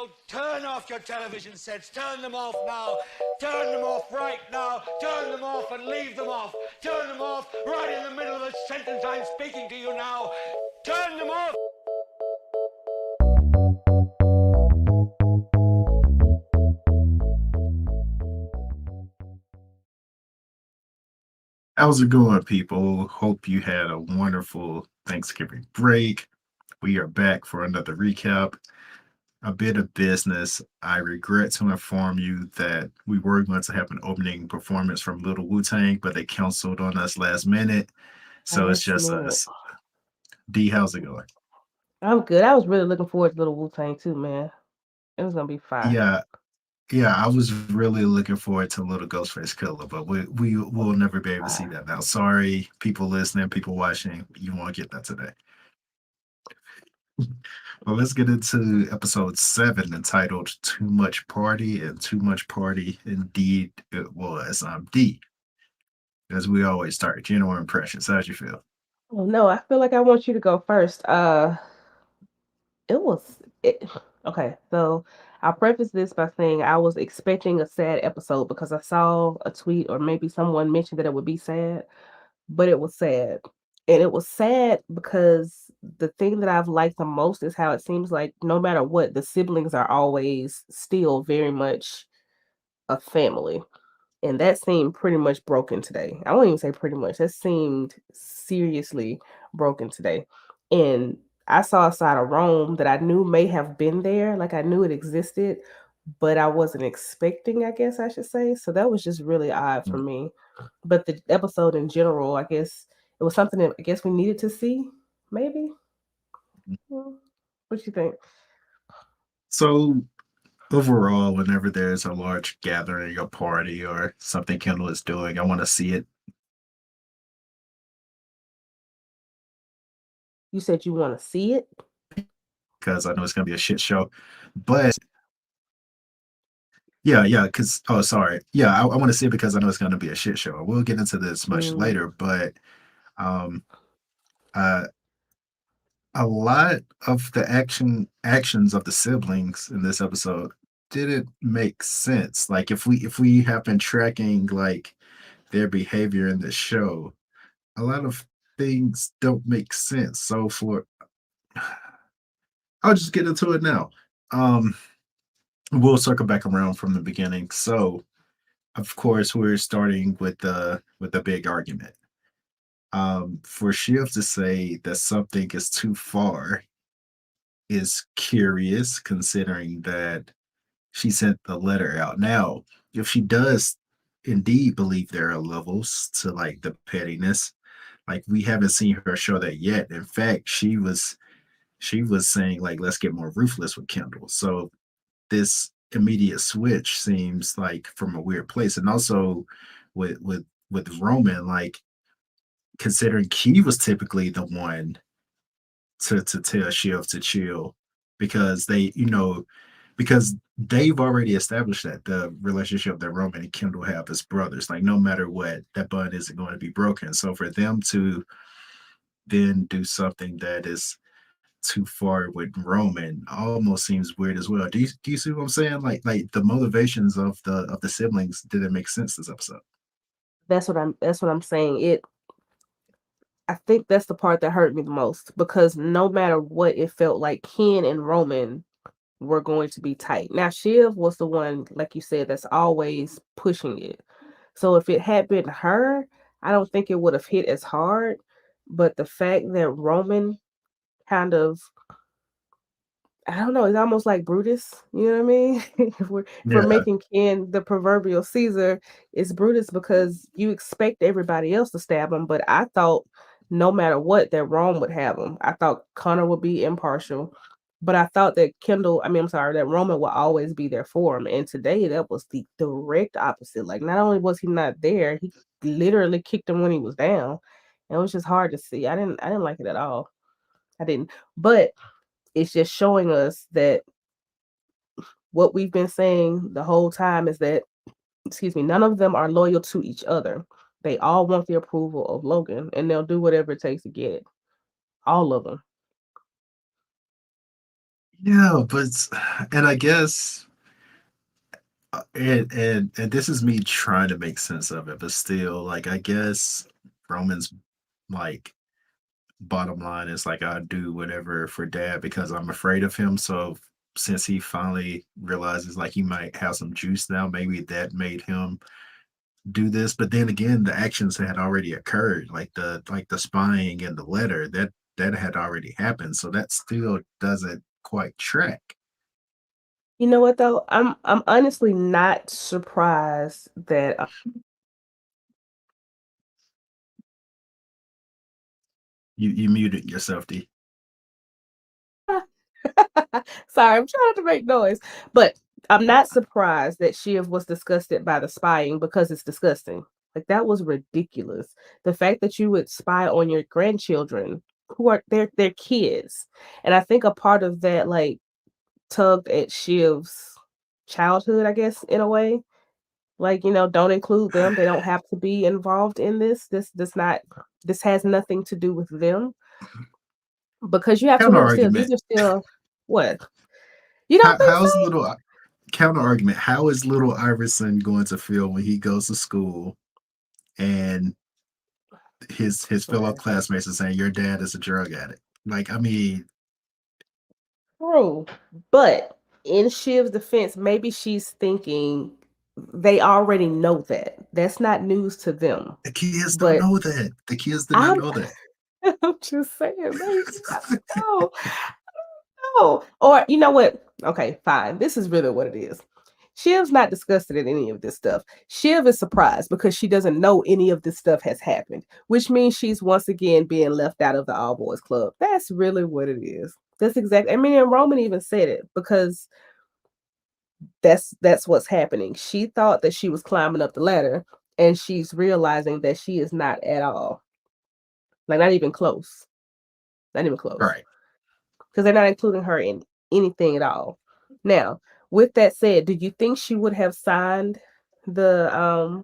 So turn off your television sets. Turn them off now. Turn them off right now. Turn them off and leave them off. Turn them off right in the middle of the sentence I'm speaking to you now. Turn them off. How's it going, people? Hope you had a wonderful Thanksgiving break. We are back for another recap. A bit of business. I regret to inform you that we were going to have an opening performance from Little Wu Tang, but they canceled on us last minute. So it's Last just minute. us. D, how's it going? I'm good. I was really looking forward to Little Wu Tang too, man. It was gonna be fire. Yeah, yeah, I was really looking forward to Little Ghostface Killer, but we will never be able to see Fire. that now. Sorry, people listening, people watching, you won't get that today. Well, let's get into episode 7 entitled Too Much Party, and Too Much Party indeed it was. D, as we always start, general impressions. How'd you feel? Oh no, I feel like I want you to go first. It was it, okay. So I'll preface this by saying I was expecting a sad episode because I saw a tweet or maybe someone mentioned that it would be sad, but it was sad. And it was sad because the thing that I've liked the most is how it seems like no matter what, the siblings are always still very much a family. And that seemed pretty much broken today. I won't even say pretty much. That seemed seriously broken today. And I saw a side of Rome that I knew may have been there, like I knew it existed, but I wasn't expecting, I guess I should say. So that was just really odd for me. But the episode in general, I guess it was something that I guess we needed to see, maybe. Hmm. What you think? So, overall, whenever there's a large gathering, a party, or something Kendall is doing, I want to see it You said you want to see it? because I know it's going to be a shit show. But yeah, yeah, because, oh, sorry. Yeah, I want to see it because I know it's going to be a shit show. We'll get into this much Mm, later, but um, uh, a lot of the actions of the siblings in this episode didn't make sense. Like if we have been tracking like their behavior in the show, a lot of things don't make sense. So for I'll just get into it now. Um we'll circle back around from the beginning. So of course we're starting with the big argument. For Shiv to say that something is too far is curious considering that she sent the letter out. Now, if she does indeed believe there are levels to like the pettiness, like we haven't seen her show that yet. In fact, she was saying like let's get more ruthless with Kendall. So this immediate switch seems like from a weird place. And also with Roman, like considering he was typically the one to tell Shiv to chill because because they've already established that the relationship that Roman and Kendall have as brothers, like no matter what, that bond isn't going to be broken. So for them to then do something that is too far with Roman almost seems weird as well. Do you see what I'm saying? Like the motivations of the siblings didn't make sense this episode. that's what I'm saying. I think that's the part that hurt me the most because no matter what, it felt like Ken and Roman were going to be tight. Now, Shiv was the one, like you said, that's always pushing it. So if it had been her, I don't think it would have hit as hard. But the fact that Roman kind of, I don't know, it's almost like Brutus. You know what I mean? If we're Yeah, making Ken the proverbial Caesar, it's Brutus because you expect everybody else to stab him. But I thought no matter what, that Rome would have him. I thought Connor would be impartial. But I thought that I'm sorry, that Roman would always be there for him. And today that was the direct opposite. Like not only was he not there, he literally kicked him when he was down. And it was just hard to see. I didn't like it at all. I didn't. But it's just showing us that what we've been saying the whole time is that, excuse me, none of them are loyal to each other. They all want the approval of Logan, and they'll do whatever it takes to get it. All of them. Yeah, but and I guess and this is me trying to make sense of it, but still, like I guess Roman's like bottom line is like I'll do whatever for dad because I'm afraid of him. So since he finally realizes like he might have some juice now, maybe that made him do this. But then again, the actions had already occurred, like the spying and the letter that had already happened. So that still doesn't quite track. You know what though? I'm honestly not surprised that You muted yourself, D. sorry, I'm trying not to make noise, but I'm not surprised that Shiv was disgusted by the spying because it's disgusting. Like that was ridiculous. The fact that you would spy on your grandchildren who are they're kids. And I think a part of that like tugged at Shiv's childhood, I guess, in a way. Like, don't include them. They don't have to be involved in this. This has nothing to do with them. Because you have to Counter remember still, argument. these are still what? You don't How, think how's so? little counter argument? How is little Iverson going to feel when he goes to school and his fellow Right. classmates are saying your dad is a drug addict? Like, I mean, True. But in Shiv's defense, maybe she's thinking they already know that. That's not news to them. the kids don't But know that. The kids did not I'm know that. I'm just saying, maybe I don't know. No. Or you know what? Okay, fine. This is really what it is. Shiv's not disgusted at any of this stuff. Shiv is surprised because she doesn't know any of this stuff has happened, which means she's once again being left out of the all boys club. That's really what it is. That's exactly. I mean, and Roman even said it because that's what's happening. She thought that she was climbing up the ladder, and she's realizing that she is not at all. Like not even close. Not even close. Right. Because they're not including her in anything at all. Now, with that said, do you think she would have signed the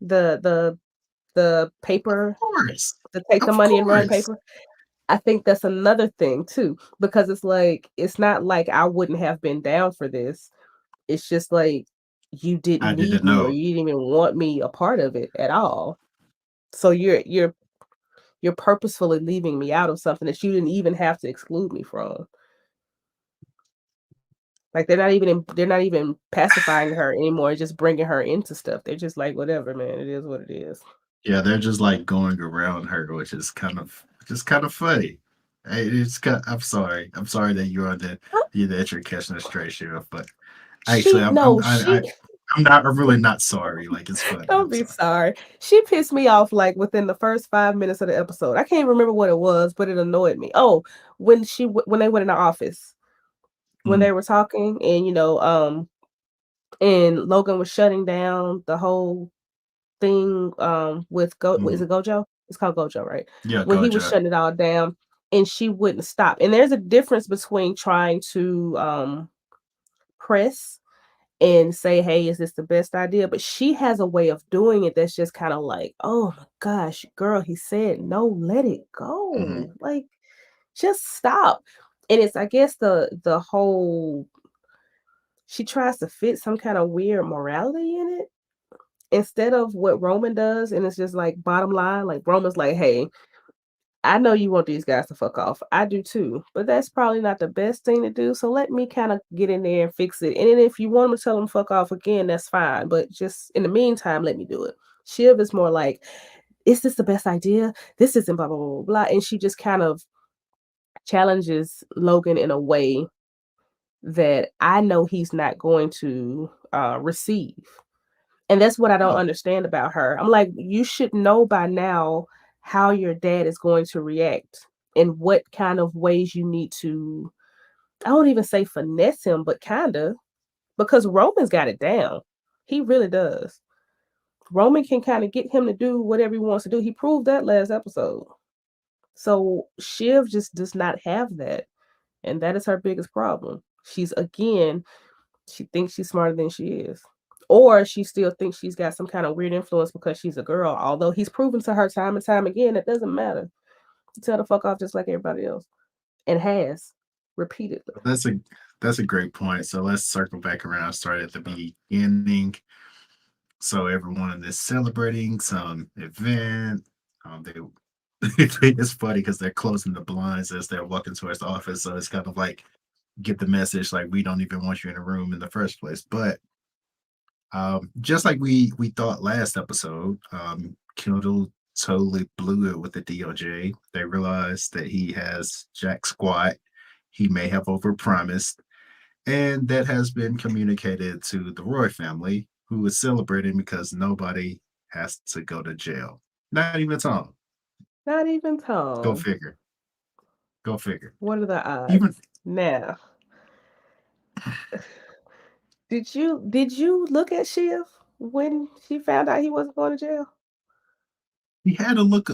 the the the paper, Of course. to take the Of money and run course. paper? I think that's another thing too, because it's like it's not like I wouldn't have been down for this. It's just like you I didn't need didn't me or know. you didn't even want me a part of it at all. So you're purposefully leaving me out of something that you didn't even have to exclude me from. Like they're not even pacifying her anymore, just bringing her into stuff. They're just like, whatever, man. It is what it is. Yeah, they're just like going around her, which is kind of funny. Hey, it's kind, I'm sorry. I'm sorry that you're on that you're catching a straight sheriff, but actually, She no, she I'm not. I'm really not sorry. Like it's funny. don't I'm be sorry. sorry. She pissed me off like within the first 5 minutes of the episode. I can't remember what it was, but it annoyed me. Oh, when they went in the office, when Mm, they were talking, and and Logan was shutting down the whole thing with go is mm. it Gojo? It's called Gojo, right? Yeah, When he was Gojo. shutting it all down and she wouldn't stop. And there's a difference between trying to press and say, "Hey, is this the best idea?" But she has a way of doing it that's just kind of like, "Oh my gosh, girl, he said no, let it Hmm. go. Like just stop." And it's I guess the whole she tries to fit some kind of weird morality in it instead of what Roman does, and it's just like bottom line, like Roman's like, "Hey, I know you want these guys to fuck off. I do too, but that's probably not the best thing to do. So let me kind of get in there and fix it. And then if you want them to tell them fuck off again, that's fine. But just in the meantime, let me do it." Shiv is more like, "Is this the best idea? This isn't blah blah blah blah blah." And she just kind of challenges Logan in a way that I know he's not going to receive. And that's what I don't Oh, understand about her. I'm like, you should know by now how your dad is going to react and what kind of ways you need to, I won't even say finesse him, but kind of, because Roman's got it down. He really does. Roman can kind of get him to do whatever he wants to do. He proved that last episode. So Shiv just does not have that. And that is her biggest problem. She's again she thinks she's smarter than she is. Or she still thinks she's got some kind of weird influence because she's a girl. Although he's proven to her time and time again it doesn't matter. Tell the fuck off just like everybody else. And has. repeatedly. That's a great point. So let's circle back around. Start at the beginning. So everyone is celebrating some event. They it's funny because they're closing the blinds as they're walking towards the office. So it's kind of like get the message like we don't even want you in the room in the first place. But just like we thought last episode, Kendall totally blew it with the DOJ. They realized that he has Jack Squat. He may have overpromised, and that has been communicated to the Roy family, who is celebrating because nobody has to go to jail. Not even Tom. Not even Go Tom. figure. Go figure. What are the Even odds? Now, did you look at Shiv when she found out he wasn't going to jail? he had a look.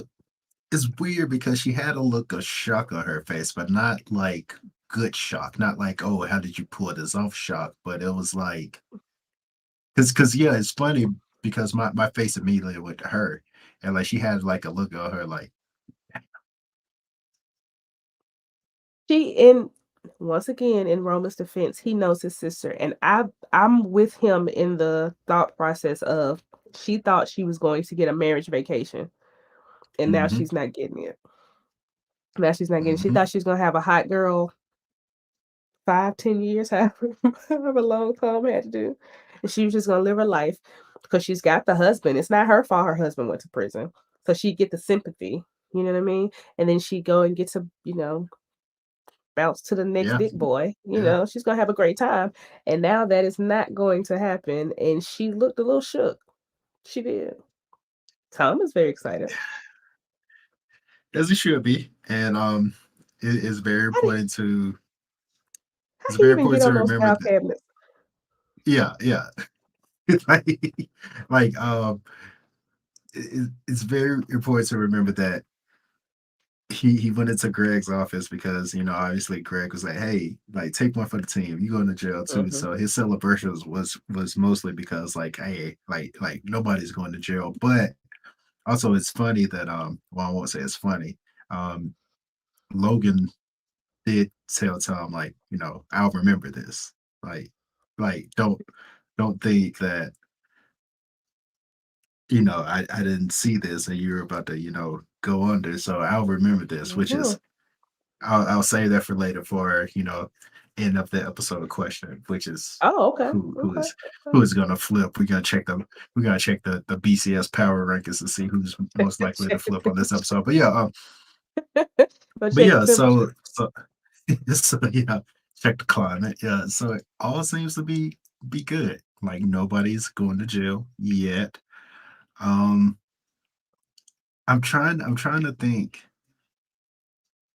It's weird because she had a look of shock on her face, but not like good shock. Not like, oh, how did you pull this off shock? But it was like, because yeah, it's funny because my face immediately went to her, and like she had like a look on her like, She in Once again in Roman's defense, he knows his sister, and I'm with him in the thought process of she thought she was going to get a marriage vacation, and now mm-hmm, she's not getting it. Now she's not getting. She mm-hmm, thought she was gonna have a hot girl 5, 10 years, however long Tom had to do, and she was just gonna live her life because she's got the husband. It's not her fault her husband went to prison, so she get the sympathy. You know what I mean? And then she go and get to bounce to the next yeah, big boy. yeah. She's gonna have a great time. And now that is not going to happen. And she looked a little shook. She did. Tom is very excited. As it should be, and it is very How did important to how it's he very even get important to on those remember file that. cabinets? Yeah, yeah. like, like it's very important to remember that he went into Greg's office because obviously Greg was like, hey, like take one for the team. You going to jail too. Hmm. So his celebrations was mostly because like, hey, like nobody's going to jail. But also it's funny that well, I won't say it's funny. Um Logan did tell Tom like, I'll remember this. Like like don't think that I didn't see this and you're about to, go under. So I'll remember this, which Hmm. is I'll save that for later for, end of the episode question, which is Oh, okay. who who Okay. is who Okay. is gonna flip. We're gonna check the BCS power rankings to see who's most likely to Check the flip on this temperature. episode. But yeah, But but check the yeah, temperature. so yeah, check the climate. Yeah, so it all seems to be good. Like nobody's going to jail yet. Um I'm trying to think.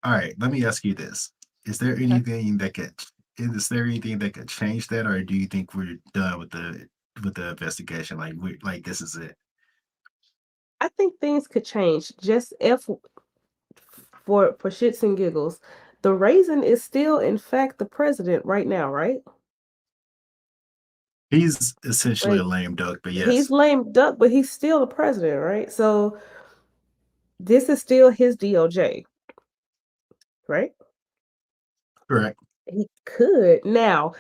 All right, let me ask you this. Is there Okay. anything that could is there anything that could change that, or do you think we're done with the investigation? Like we like this is it. I think things could change. Just if for shits and giggles, the raisin is still in fact the president right now, right? He's essentially a Like lame duck, but he's yes, lame duck, but he's still the president, right? So this is still his DOJ, right? correct. He could. Now,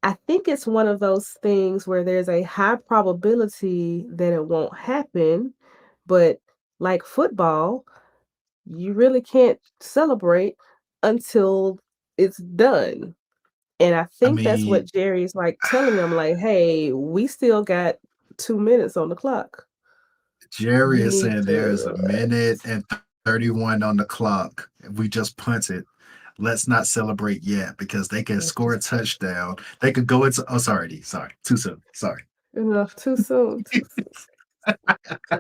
I think it's one of those things where there's a high probability that it won't happen, but like football, you really can't celebrate until it's done. And I I think that's mean, what Jerry's like telling him, like, hey, we still got 2 minutes on the clock. Jerry You is need saying there is a to minute and 31 on the clock. We just punted. Let's not celebrate yet because they can let's score a just touchdown. They could go into oh sorry, D, sorry, too soon. Sorry. enough too soon. Too soon.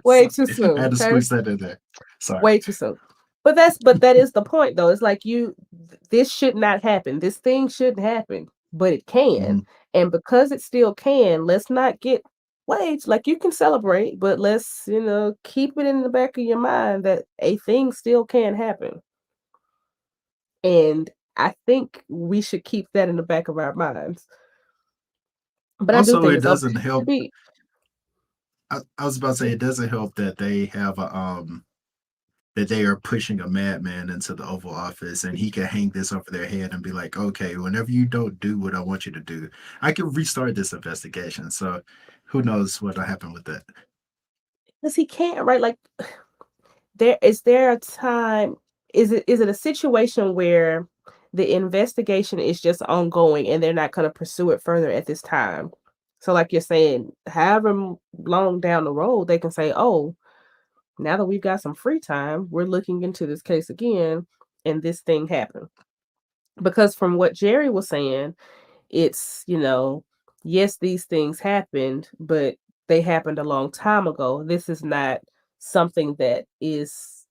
Way Sorry. too I soon. had to Okay. squeeze that in there. Sorry. Way too soon. But that is the point though. It's like this should not happen. This thing shouldn't happen, but it can. Mhm. And because it still can, let's not get waged. Like you can celebrate, but let's, keep it in the back of your mind that a thing still can happen. And I think we should keep that in the back of our minds. But I do Also, think it it's up doesn't to help. be. I was about to say it doesn't help that they have a that they are pushing a madman into the Oval Office, and he can hang this over their head and be like, okay, whenever you don't do what I want you to do, I can restart this investigation. So who knows what'll happen with that? Because he can't, right? Like, there a time, is it a situation where the investigation is just ongoing and they're not going to pursue it further at this time? So like you're saying, however long down the road they can say, oh, now that we've got some free time, we're looking into this case again, and this thing happened. Because from what Jerry was saying, it's, yes, these things happened, but they happened a long time ago. This is not something that is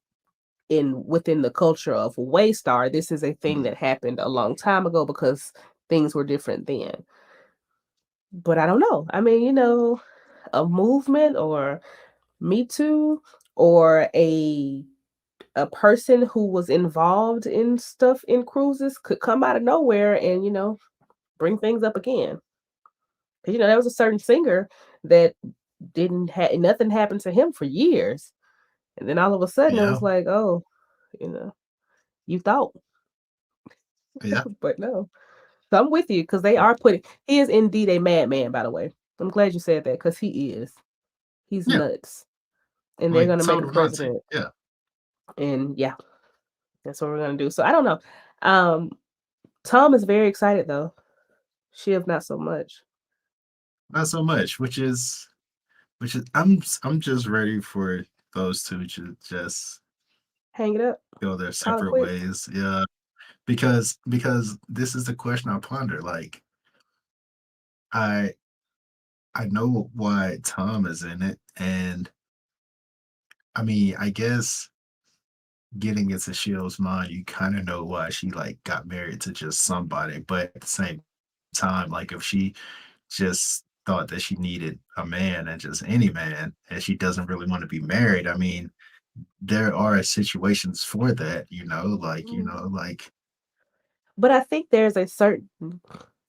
in within the culture of Waystar. This is a thing Mhm. that happened a long time ago because things were different then. But I don't know. I mean, a movement or Me Too or a person who was involved in stuff in cruises could come out of nowhere and, bring things up again. 'Cause, there was a certain singer that didn't have nothing happened to him for years. And then all of a sudden it Yeah, was like, oh, you know, you thought, yeah, but no. So I'm with you because they are putting he is indeed a madman, by the way. I'm glad you said that because he is. He's yeah. nuts. And they're Like gonna make him total Nazi. president. Yeah, And yeah, that's what we're gonna do. So I don't know. Um, Tom is very excited though. Shiv not so much. not so much. Which is I'm just ready for those two to just Hang it up, go their call it separate quits. ways. Yeah, because this is the question I ponder. Like I I know why Tom is in it, and I mean, I guess getting into Shield's mind, you kind of know why she like got married to just somebody, but at the same time, like if she just thought that she needed a man and just any man, and she doesn't really want to be married, I mean, there are situations for that, Mhm. like But I think there's a certain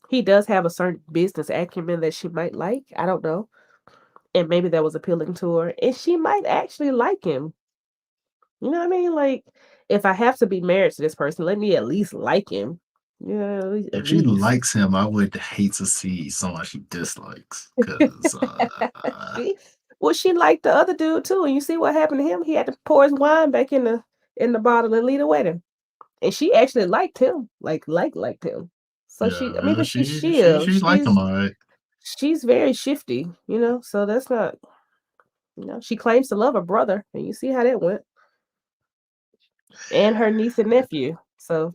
he does have a certain business acumen that she might like. I don't know. And maybe that was appealing to her. And she might actually like him. You know what I mean? Like, if I have to be married to this person, let me at least like him. Yeah, at if she least. likes him, I would hate to see someone she dislikes because See? Well, she liked the other dude too, and you see what happened to him? He had to pour his wine back in the bottle and lead the wedding. And she actually liked him, liked him. So I mean, yeah, but she's she Shiv. she liked him all right. She's very shifty, so that's not, she claims to love her brother, and you see how that went, and her niece and nephew. So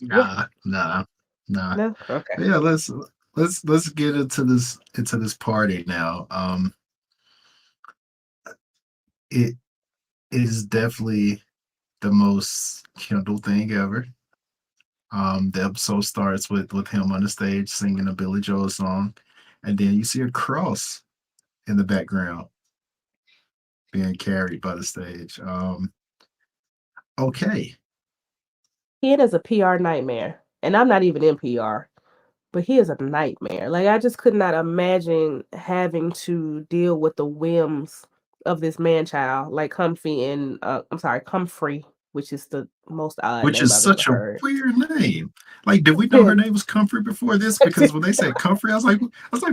yeah, Nah, nah, nah. no, okay. But yeah, let's get into this party now. It is definitely the most Kendall thing ever. The episode starts with him on the stage singing a Billy Joel song, and then you see a cross in the background being carried by the stage. Okay, He is a PR nightmare, and I'm not even in PR, but he is a nightmare. Like I just could not imagine having to deal with the whims of this man child, like Comfy and I'm sorry, Comfrey, which is the most odd which name is I've ever such a heard. weird name. Like, did we know her name was Comfrey before this? Because when they said Comfrey, I was like,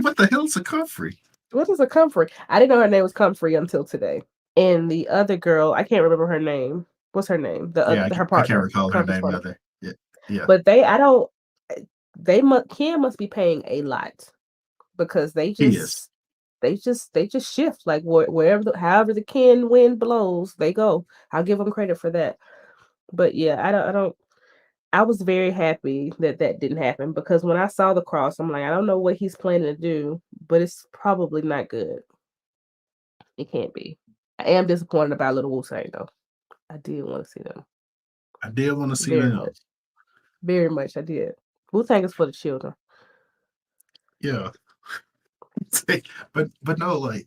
what the hell is a Comfrey? What is a Comfrey? I didn't know her name was Comfrey until today. And the other girl, I can't remember her name. What's her name? Yeah, Her I can't partner, recall her Comfy's name partner. either. Yeah, yeah, But I don't. They must Ken must be paying a lot because he is. they just shift like wherever however the Ken wind blows, they go. I'll give them credit for that. But yeah, I don't. I was very happy that that didn't happen because when I saw the cross, I'm like, I don't know what he's planning to do, but it's probably not good. It can't be. I am disappointed about Little Wu Tang though. I did want to see them I did want to see very them. much, very much. I did. Wu Tang is for the children. Yeah, but no, like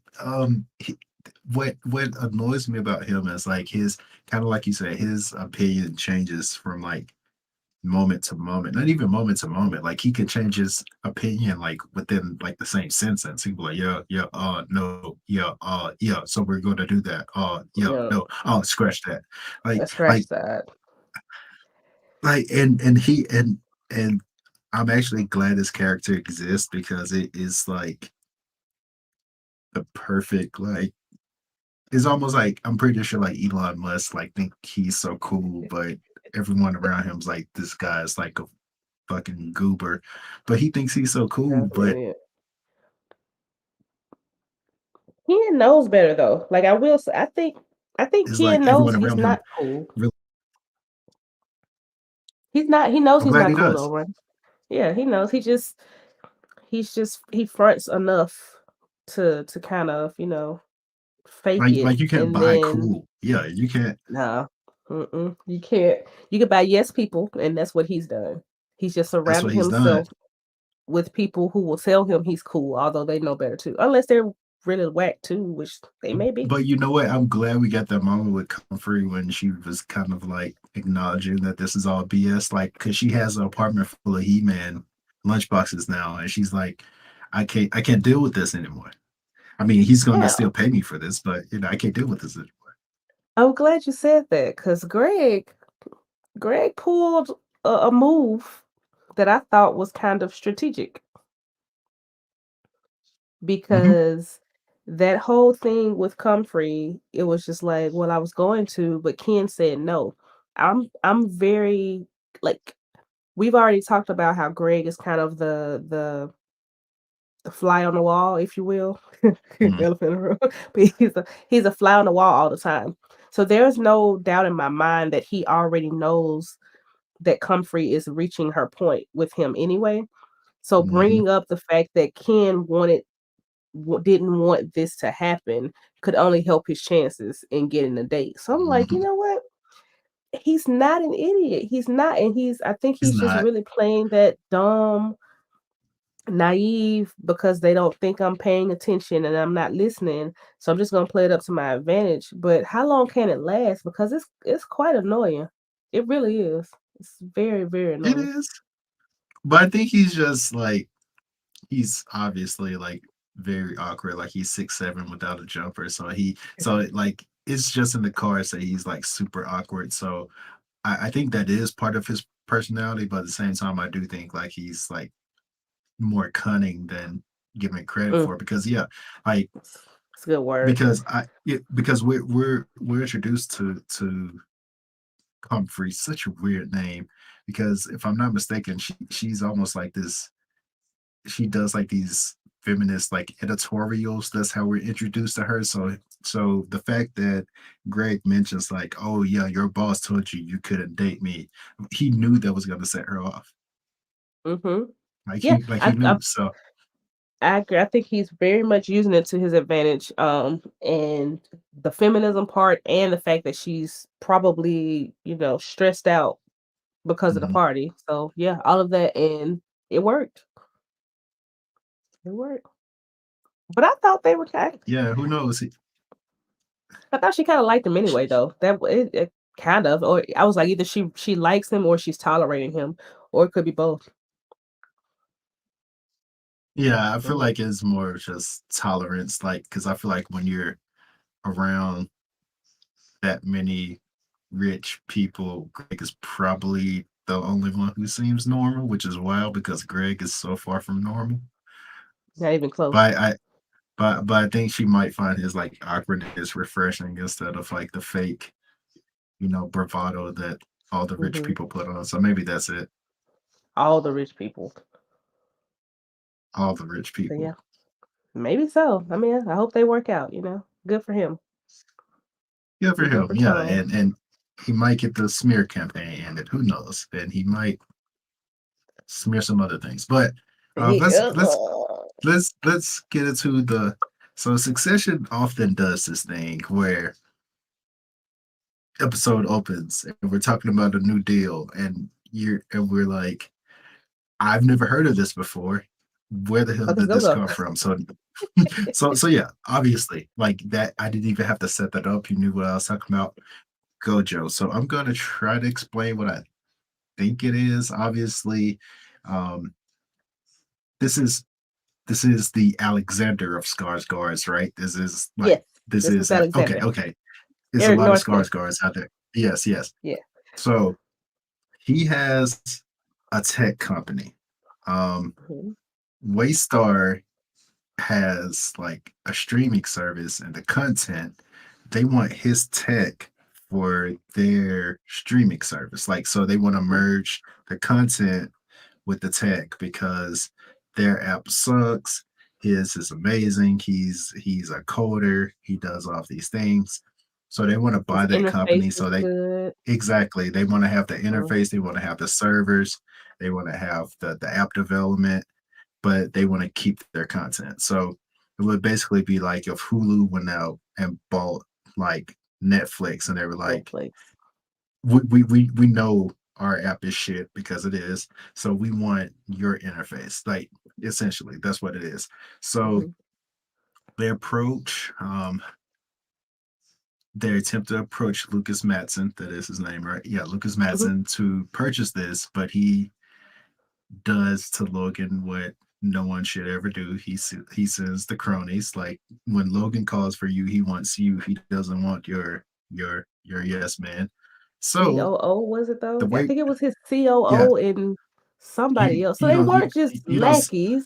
what annoys me about him is like his kind of like you said, his opinion changes from like moment to moment, not even moment to moment. Like he could change his opinion like within like the same sentence. He'd be like, yeah, yeah, no, yeah, yeah. So we're going to do that. Yeah, Yeah, no, scratch that. Like, let's scratch that. and I'm actually glad this character exists because it is like the perfect like it's almost like I'm pretty sure like Elon Musk like think he's so cool, but everyone around him's like this guy's like a fucking goober, but he thinks he's so cool. That's But it. Ken knows better though. Like I will say, I think it's Ken like knows everyone he's around him not cool. really. He's not. He knows I'm he's glad not he cool does. though, right? Yeah, he knows. He fronts enough to kind of fake it, Like you can't and buy then cool. Yeah, you can't. nah, you can't. You can buy yes people, and that's what he's done. He's just That's what surrounded he's done. himself with people who will tell him he's cool, although they know better too, unless they're really whack too, which they may be. But you know what? I'm glad we got that moment with Comfrey when she was kind of like acknowledging that this is all BS. Like, cause she has an apartment full of He-Man lunchboxes now, and she's like, I can't deal with this anymore. I mean, he's gonna Yeah, still pay me for this, but I can't deal with this anymore. I'm glad you said that because Greg pulled a move that I thought was kind of strategic Hmm. because that whole thing with Comfrey, it was just like, well, I was going to, but Ken said no. I'm very like we've already talked about how Greg is kind of the fly on the wall, if you will. Hmm. Elephant in the room. But he's a fly on the wall all the time. So there's no doubt in my mind that he already knows that Comfrey is reaching her point with him anyway. So Hmm. bringing up the fact that Ken didn't want this to happen could only help his chances in getting a date. So I'm like, you Hmm. know what? He's not an idiot. He's not, and I think He's he's just not. really playing that dumb, naive because they don't think I'm paying attention and I'm not listening. So I'm just gonna play it up to my advantage. But how long can it last? Because it's quite annoying. It really is. It's very, very It annoying. is. But I think he's just like he's obviously like very awkward. Like he's 6'7" without a jumper. Like it's just in the cards that he's like super awkward. So I think that is part of his personality, but at the same time I do think like he's like more cunning than given credit Mm, for because yeah, like it's a good word. because we're introduced to Humphrey, such a weird name because if I'm not mistaken, she's almost like this. She does like these feminist like editorials. That's how we're introduced to her. So the fact that Greg mentions like, oh yeah, your boss told you you couldn't date me, he knew that was gonna set her off. Mm-hmm. Like Yeah, he knew. So I agree. I think he's very much using it to his advantage. And the feminism part and the fact that she's probably, stressed out because of the mhm. party. So yeah, all of that and it worked. It worked. But I thought they were Yeah, who knows? I thought she kind of liked him anyway though. It kind of or I was like either she likes him or she's tolerating him or it could be both. Yeah, I feel Mhm. like it's more of just tolerance, like because I feel like when you're around that many rich people, Greg is probably the only one who seems normal, which is wild because Greg is so far from normal. Not even close. But but I think she might find his like awkwardness refreshing instead of like the fake, bravado that all the rich Hmm. people put on. So maybe that's it. All the rich people. All the rich So people. yeah, maybe so. I mean, I hope they work out. Good for him. Good for Good him. for Yeah, Tom. and he might get the smear campaign ended. Who knows? And he might smear some other things. But uh, He, let's let's let's get into the so Succession often does this thing where episode opens and we're talking about a new deal and we're like, I've never heard of this before. Where the hell Fuck is did this go-go. come from? So yeah, obviously, like that I didn't even have to set that up. You knew what I was talking about. Gojo. So I'm gonna try to explain what I think it is. Obviously, um, this is this is the Alexander of Skarsgårds, right? This is like Yes, this this is is okay, Alexander. okay. There's a Eric lot of Northcutt. Skarsgårds out there. Yes, yes. Yeah. So he has a tech company. Um, Mhm. Waystar has like a streaming service and the content, they want his tech for their streaming service. Like, so they want to Mhm. merge the content with the tech because their app sucks. His is amazing. He's a coder. He does all of these things. So they want to His buy that interface company. is So they good. exactly they want to have the Mhm. interface. They want to have the servers. They want to have the app development, but they want to keep their content. So it would basically be like if Hulu went out and bought like Netflix and they were like, Netflix. we know our app is shit because it is. So we want your interface. Like essentially, that's what it is. So Mhm. their approach, they attempt to approach Lucas Matson, that is his name, right? Yeah, Lucas Mhm. Matson to purchase this, but he does to Logan what no one should ever do. He sends the cronies. Like when Logan calls for you, he wants you. He doesn't want your yes man. So COO was it the though? I way think it was his yeah, COO and somebody else. So you they don't weren't just you don't lackeys.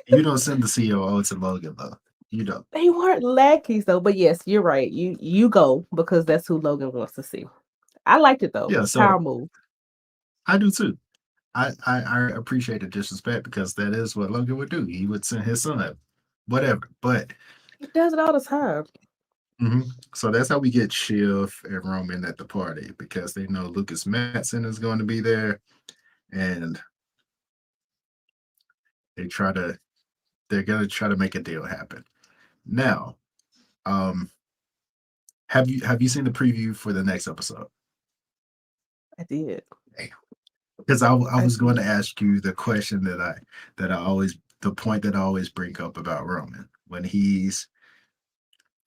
you don't send the COO to Logan though. You don't. They weren't lackeys though. But yes, you're right. You go because that's who Logan wants to see. I liked it though. Yeah, so Power move. I do too. I appreciate the disrespect because that is what Logan would do. He would send his son up, whatever. But He does it all the time. mhm. So that's how we get Shiv and Roman at the party because they know Lucas Matson is going to be there, and they try to they're gonna try to make a deal happen. Now, um, have you seen the preview for the next episode? I did. Because I I was going to did. ask you the question that I always the point that I always bring up about Roman when he's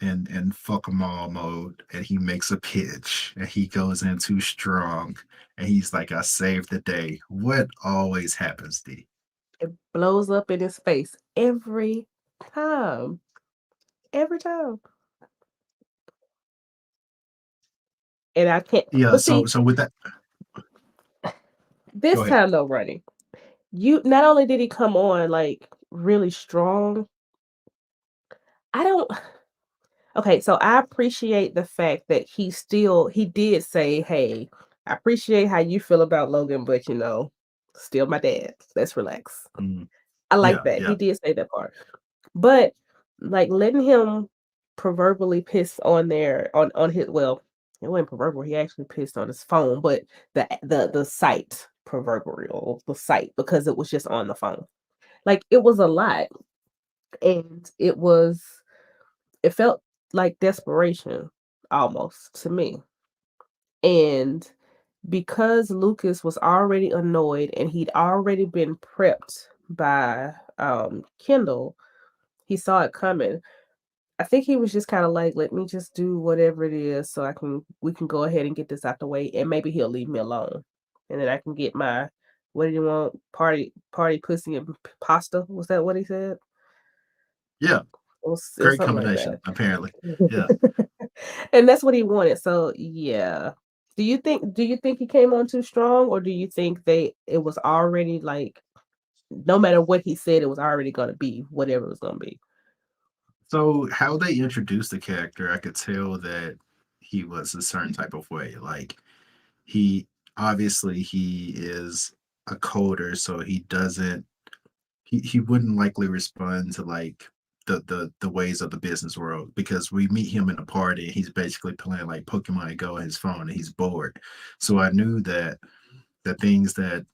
in fuck 'em all mode and he makes a pitch and he goes in too strong and he's like, I saved the day. What always happens, D? It blows up in his face every time. Every time. And I can't Yeah, but so see, so with that, this go ahead. time though, Running, you not only did he come on like really strong, I don't okay, so I appreciate the fact that he did say, "Hey, I appreciate how you feel about Logan, but still my dad. Let's relax." Mhm. I like Yeah, that. yeah. He did say that part. But like letting him proverbially piss on there on his well, it wasn't proverbial, he actually pissed on his phone, but the site proverbial, the site because it was just on the phone. Like it was a lot and it felt like desperation almost to me. And because Lucas was already annoyed and he'd already been prepped by Kendall, he saw it coming. I think he was just kind of like, let me just do whatever it is so we can go ahead and get this out the way and maybe he'll leave me alone. And then I can get my what do you want? Party pussy and pasta. Was that what he said? Yeah. It was Great something like combination, that. apparently. Yeah. And that's what he wanted. So yeah. Do you think he came on too strong or do you think it was already like no matter what he said it was already going to be whatever it was going to be. So how they introduced the character, I could tell that he was a certain type of way. Like he obviously he is a coder, so he wouldn't likely respond to like the ways of the business world because we meet him in a party and he's basically playing like Pokemon Go on his phone and he's bored. So I knew that the things that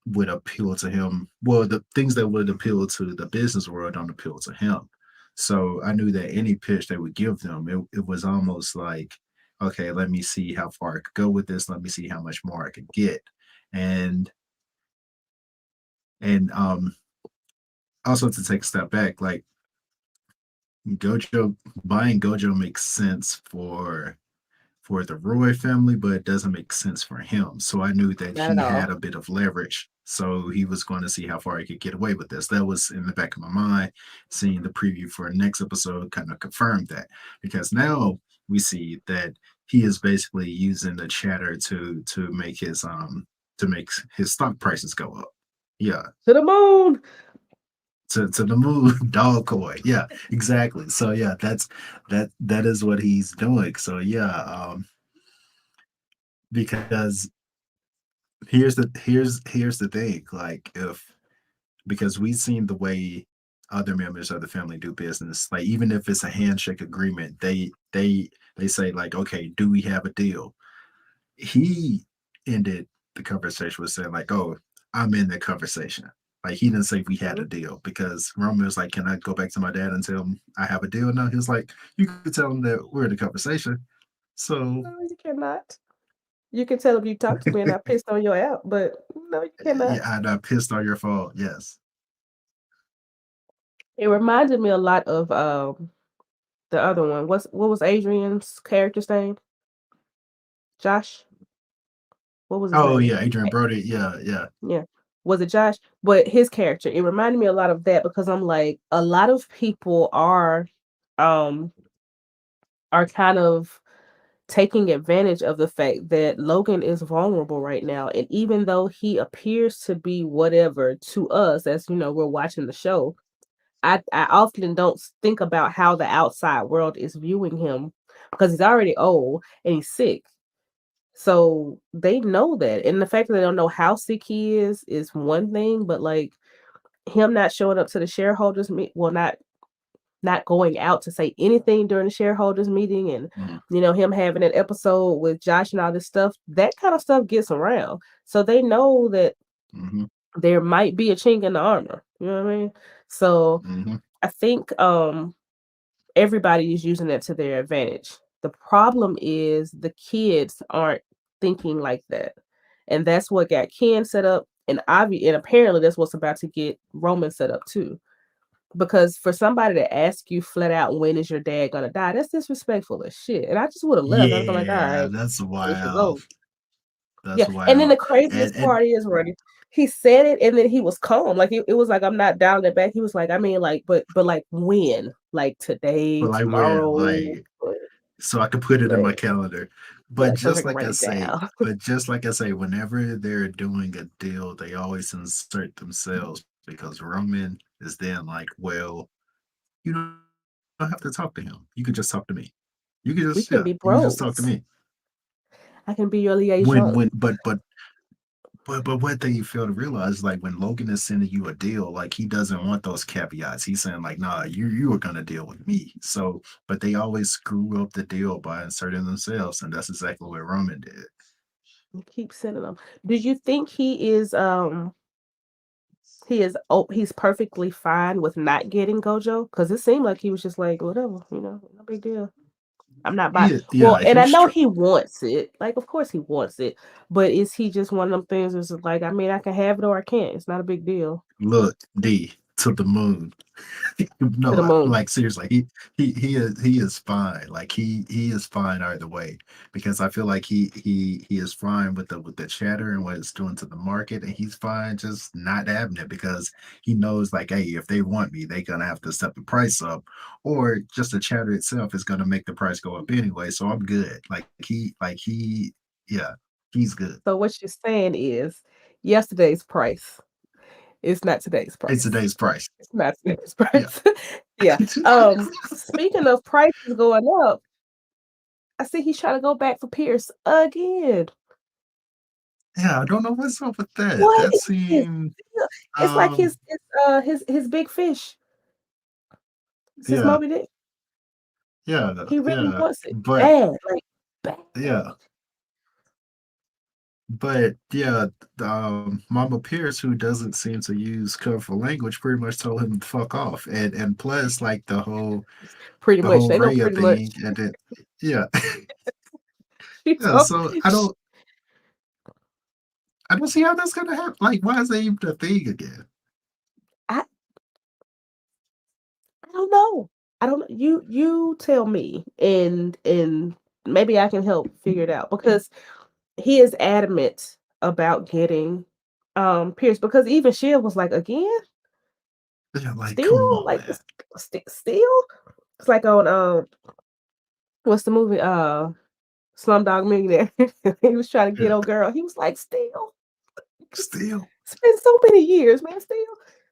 would appeal to him, well, the things that would appeal to the business world don't appeal to him. So I knew that any pitch they would give them, it was almost like, okay, let me see how far I could go with this. Let me see how much more I could get. And and also to take a step back, like Gojo buying Gojo makes sense for for the Roy family, but it doesn't make sense for him. So I knew that Not at he had all. a bit of leverage. So he was going to see how far he could get away with this. That was in the back of my mind. Seeing the preview for the next episode kind of confirmed that, because now we see that he is basically using the chatter to make his stock prices go up. Yeah, To the moon. to the moon, dog coin. Yeah, exactly. So yeah, that is what he's doing. So yeah, because here's the thing. Like, if because we've seen the way other members of the family do business. Like, even if it's a handshake agreement, they say like, okay, do we have a deal? He ended the conversation with saying like, "Oh, I'm in the conversation." Like, he didn't say we had a Mhm. deal, because Roman was like, "Can I go back to my dad and tell him I have a deal now?" He was like, "You could tell him that we're in the conversation." So No, you cannot. You can tell if you talk to me and I pissed on your app, but no, you cannot. yeah, and I pissed on your phone. Yes. It reminded me a lot of the other one. What was Adrian's character's name? Josh? What was his Oh name? yeah, Adrian Brody. Yeah, yeah. Yeah. Was it Josh? But his character, it reminded me a lot of that because I'm like, a lot of people um are kind of taking advantage of the fact that Logan is vulnerable right now. And even though he appears to be whatever to us, as you know, we're watching the show, I often don't think about how the outside world is viewing him because he's already old and he's sick. So they know that. And the fact that they don't know how sick he is one thing, but like him not showing up to the shareholders meet, well, not going out to say anything during the shareholders meeting, and Mhm, him having an episode with Josh and all this stuff, that kind of stuff gets around. So they know that mhm, there might be a chink in the armor. You know what I mean? So mhm. I think everybody is using that to their advantage. The problem is the kids aren't thinking like that. And that's what got Ken set up, and and apparently that's what's about to get Roman set up too. Because for somebody to ask you flat out, when is your dad gonna die, that's disrespectful as shit. And I just would have left. I'd been like, all Yeah, right, that's this is wild. over. That's Yeah. And then wild. the craziest And part is, Roddy, he said it and then he was calm. Like it was like, I'm not down it back. He was like, I mean, like, but like when? Like today, but like, when, tomorrow, so I could put it in my like, calendar. But yeah, so I just can like write I it say, down. whenever they're doing a deal, they always insert themselves, because Roman is then like, well, you don't have to talk to him. You could just talk to me. We You can can just be talk to me. bros. I can be your When liaison. but one thing you fail to realize, like, when Logan is sending you a deal, like, he doesn't want those caveats. He's saying like, nah, you are gonna deal with me. So, but they always screw up the deal by inserting themselves, and that's exactly what Roman did. You keep sending them. Do you think he's perfectly fine with not getting Gojo? Because it seemed like he was just like, whatever, no big deal. I'm not by well, Yeah, and I he's know he wants it. Like, of course he wants it. But is he just one of them things that's just like, I mean, I can have it or I can't. It's not a big deal. look D to the moon. To the No, moon. like, seriously, he is fine. Like, he is fine either way, because I feel like he is fine with the chatter and what it's doing to the market, and he's fine just not having it, because he knows like, hey, if they want me, they're gonna have to step the price up, or just the chatter itself is gonna make the price go up anyway. So I'm good. Yeah, he's good. So what you're saying is yesterday's price is not today's It's price. today's price. It's not today's Yeah. price. Yeah. Speaking of prices going up, I see he's trying to go back for Pierce again. Yeah, I don't know what's up with that. What That is this? seemed Yeah, it's like um his big fish. It's his yeah, Moby Dick. yeah, He really yeah. wants it But bad, like bad. yeah, but yeah, Mama Pierce, who doesn't seem to use colorful language, pretty much told him to fuck off. And plus, like, Pretty the much. whole They know Raya pretty much. thing, and then yeah. She Yeah, told so sh I don't see how that's gonna happen. Like, why is that even a thing again? I I don't know. I don't know. You tell me. And maybe I can help figure it out because he is adamant about getting Pierce because even Shiv was like, again, Yeah, like, come still on, like man. still. It's like on what's the movie Slumdog Millionaire. He was trying to get Yeah, old girl. He was like, still. still. It's been so many years, man, still.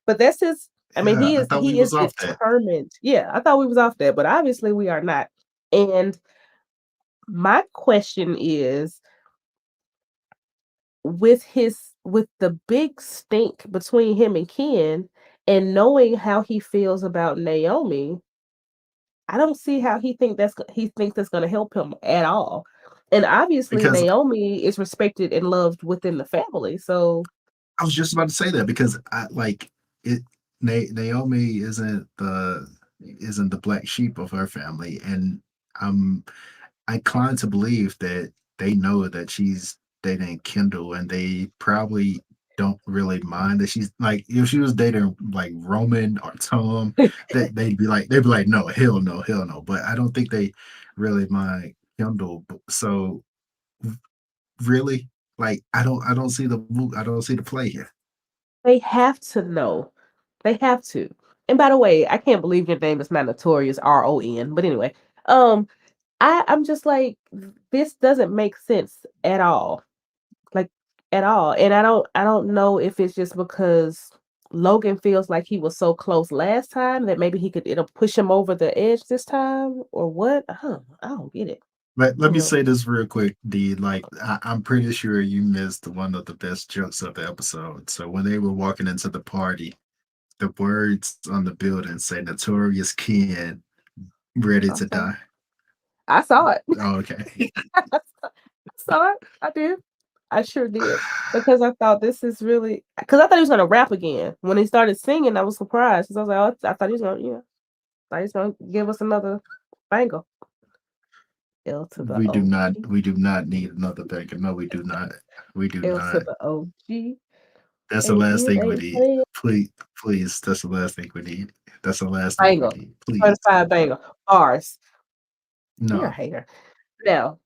But that's his I mean, Yeah, I thought we he was is off that determined. Yeah, I thought we was off that, but obviously we are not. And my question is with the big stink between him and Ken and knowing how he feels about Naomi, I don't see how he thinks that's going to help him at all. And obviously because Naomi is respected and loved within the family. So I was just about to say that because I like it. Naomi isn't the black sheep of her family, and I'm inclined to believe that they know that she's dating Kendall, and they probably don't really mind that she's like if she was dating like Roman or Tom, that they'd be like no, hell no, hell no. But I don't think they really mind Kendall. So really, like I don't see the play here. they have to know. They have to. And by the way, I can't believe your name is not Notorious RON. But anyway, um, I'm just like this doesn't make sense at all. Like at all. And I don't know if it's just because Logan feels like he was so close last time that maybe it'll push him over the edge this time or what? I don't get it. But I let don't me know. say this real quick, D. Like I'm pretty sure you missed one of the best jokes of the episode. So when they were walking into the party, the words on the building say "Notorious Ken, ready to Okay. die." I saw it. Oh, okay. I saw it. I did. I sure did. Because I thought this is really because I thought he was gonna rap again. When he started singing, I was surprised. 'Cause I was like, oh, I thought he was gonna, thought he was gonna give us another banger. L to the OG. We do not need another banker. No, we do not. We do L to not. the OG. That's the And last it thing we ain't need. playing Please, please. That's the last thing we need. That's the last thing we banger. need. Please. Certified banger. Bars. You're a No. hater. Now,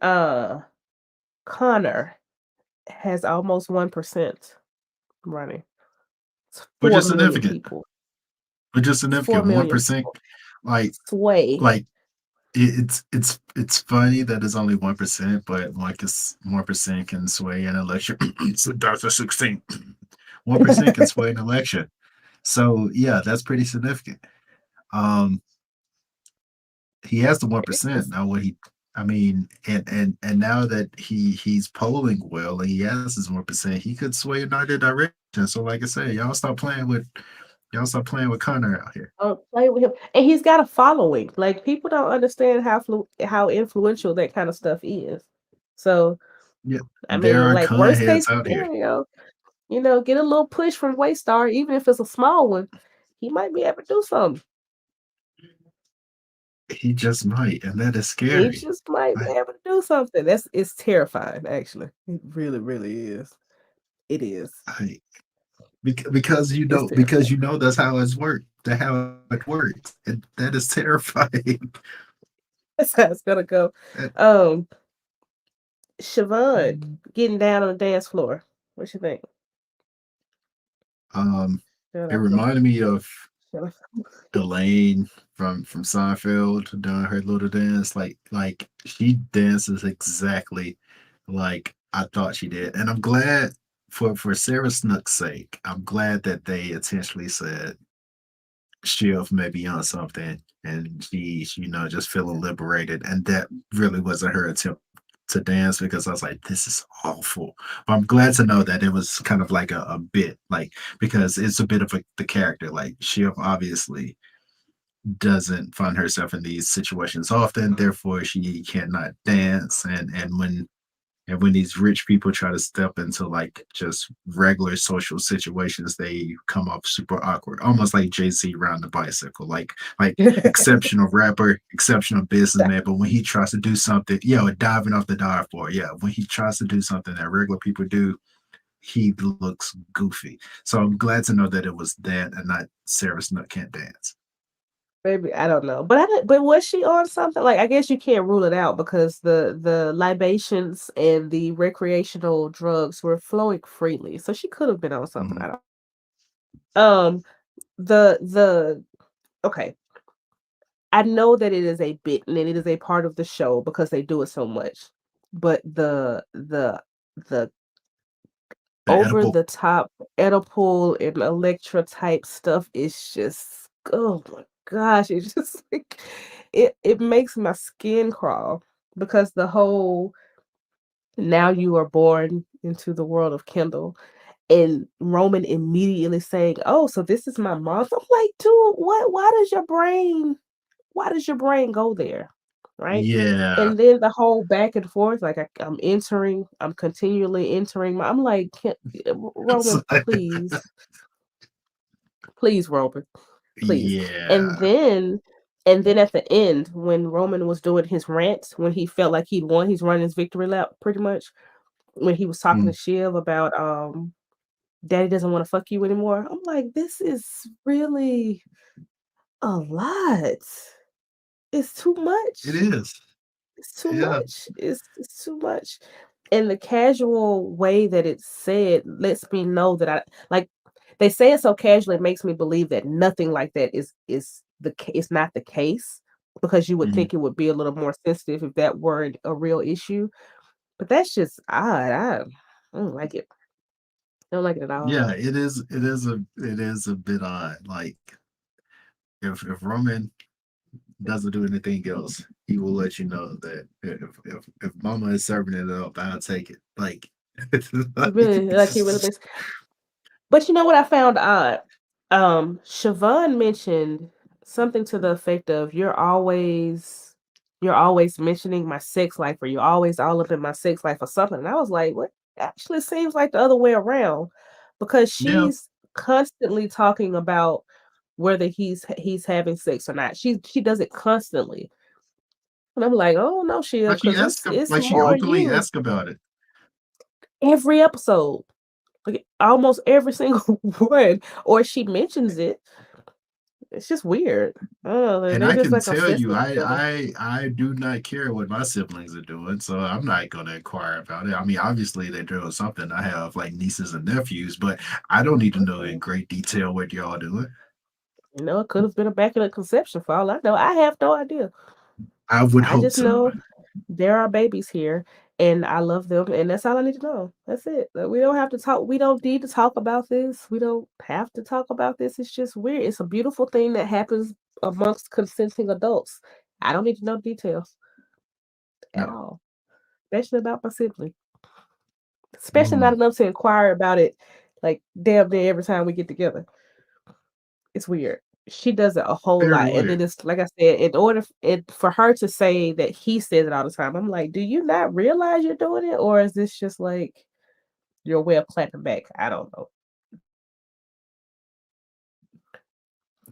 uh Connor has almost 1% running. It's Which 4 is million significant. people. Which is It's 4 significant. One million percent. people. Like Sway. like it's funny that it's only 1%, but like it's 1% can sway an election. It's 2016. 1% can sway an election. So yeah, that's pretty significant. Um, he has the one It percent is. now. I mean, and now that he's polling well and he has his 1%, he could sway in either direction. So like I said, y'all stop playing with Connor out here. Don't play with him, and he's got a following. Like people don't understand how influential that kind of stuff is. So, Yeah, I there mean, are like con worst case heads out here. scenario, get a little push from Waystar, even if it's a small one. He might be able to do something. He just might, and that is He scary. just might be I, able to do something. It's terrifying, actually. It really, really is. It is. I It's because terrifying. you know that's how it's worked. That how it works, and that is terrifying. That's how it's gonna go. That, Um, Siobhan getting down on the dance floor. What you think? um, Shut it up. reminded me of Shut up. Elaine from Seinfeld doing her little dance. Like she dances exactly like I thought she did, and I'm glad for Sarah Snook's sake. I'm glad that they intentionally said Shiv may be on something, and she just feeling liberated, and that really wasn't her attempt to dance because I was like, this is awful. But I'm glad to know that it was kind of like a bit, like because it's a bit of the character. Like Shiv obviously doesn't find herself in these situations often, therefore she cannot dance, and when these rich people try to step into like just regular social situations, they come off super awkward, almost like Jay-Z around the bicycle, like exceptional rapper, exceptional businessman. But when he tries to do something, diving off the dive bar, yeah, when he tries to do something that regular people do, he looks goofy. So I'm glad to know that it was that and not Sarah Snook can't dance. Maybe I don't know, but I didn't, but was she on something? Like I guess you can't rule it out because the libations and the recreational drugs were flowing freely, so she could have been on something. I Mhm. don't. Um, the okay. I know that it is a bit and it is a part of the show because they do it so much, but the The over edible. the top Oedipal and Electra type stuff is just oh my gosh, it's just like it makes my skin crawl because the whole now you are born into the world of Kendall and Roman immediately saying, "Oh, so this is my mom." I'm like, dude, what? Why does your brain go there? Right? Yeah. And then the whole back and forth, like I'm continually entering I'm like, So, Roman, please, Roman, please. And yeah. then, and then at the end, when Roman was doing his rant, when he felt like he'd won, he's running his victory lap pretty much. When he was talking to Mm. Shiv about Daddy doesn't want to fuck you anymore. I'm like, this is really a lot. It's too It much. is. It's too Yeah. much. It's too much. And the casual way that it's said lets me know that I like they say it so casually, it makes me believe that nothing like that is not the case because you would Mhm. think it would be a little more sensitive if that weren't a real issue. But that's just odd. I don't like it. I don't like it at all. Yeah, it is a bit odd. Like if Roman doesn't do anything else, he will let you know that if Mama is serving it up, I'll take it. Like, He really makes. But you know what I found odd? Siobhan mentioned something to the effect of you're always mentioning my sex life or you're always all up in my sex life or something. And I was like, what actually seems like the other way around because yeah, she's constantly talking about whether he's having sex or not. She does it constantly. And I'm like, oh no, Shiv, like she because asked, it's like she more openly you asked about it, every episode. Like almost every single one. Or she mentions it. It's just weird. Oh, and they're I just can like tell obsessed you, with each other. I do not care what my siblings are doing, so I'm not gonna inquire about it. I mean, obviously they're doing something. I have like nieces and nephews, but I don't need to know in Mhm. great detail what y'all doing. You know, it could have been a immaculate conception for all I know. I have no idea. I would I hope just so. know there are babies here and I love them and that's all I need to know. That's it. Like, we don't have to talk we don't need to talk about this. We don't have to talk about this. It's just weird. It's a beautiful thing that happens amongst consenting adults. I don't need to know details at No. all, especially about my sibling. Especially not Mm, enough to inquire about it like damn near every time we get together. It's weird. She does it a whole very lot, and weird. then it's like I said, in order for her to say that he says it all the time, I'm like, "Do you not realize you're doing it, or is this just like your way of clapping back?" I don't know.